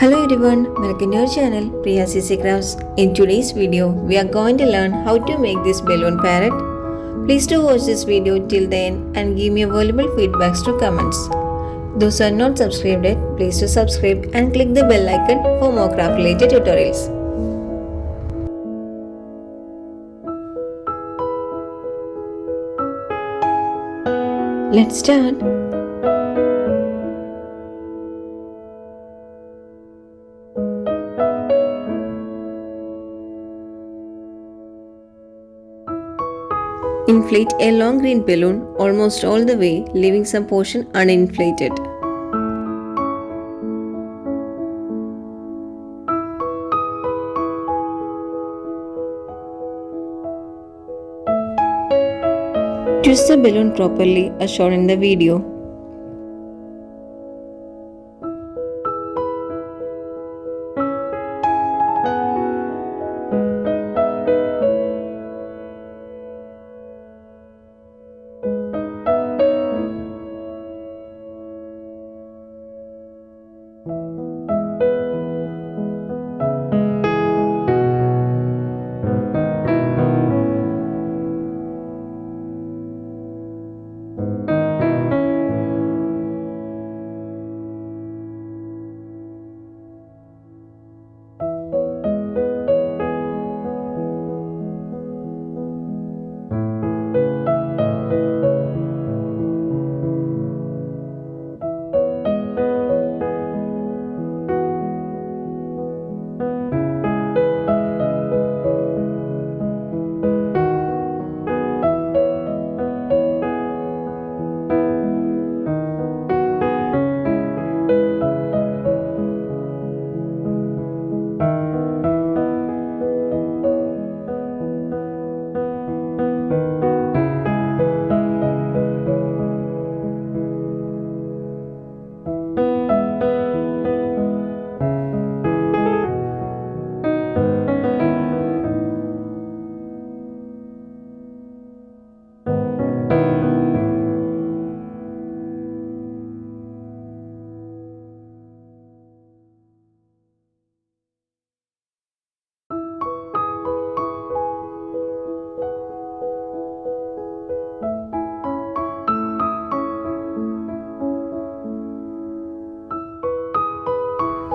Hello everyone, welcome to our channel Priya CC Crafts. In today's video, we are going to learn how to make this balloon parrot. Please do watch this video till the end and give me valuable feedbacks to comments. Those who are not subscribed yet, please do subscribe and click the bell icon for more craft related tutorials. Let's start. Inflate a long green balloon almost all the way, leaving some portion uninflated. Twist the balloon properly as shown in the video.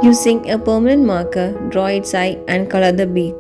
Using a permanent marker, draw its eye and color the beak.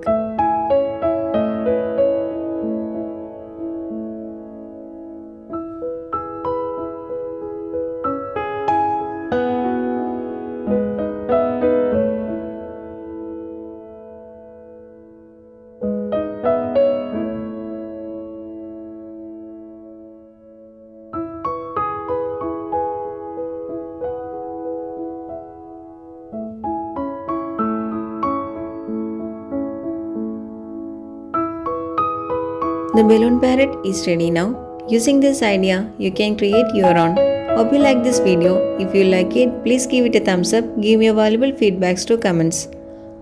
The balloon parrot is ready now. Using this idea, you can create your own. Hope you like this video. If you like it, please give it a thumbs up. Give me your valuable feedbacks to comments.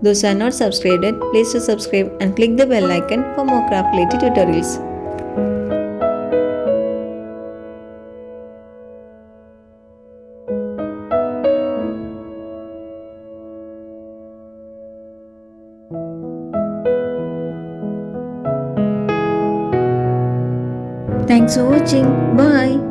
Those who are not subscribed yet, please do subscribe and click the bell icon for more craft related tutorials. Thanks for watching. Bye.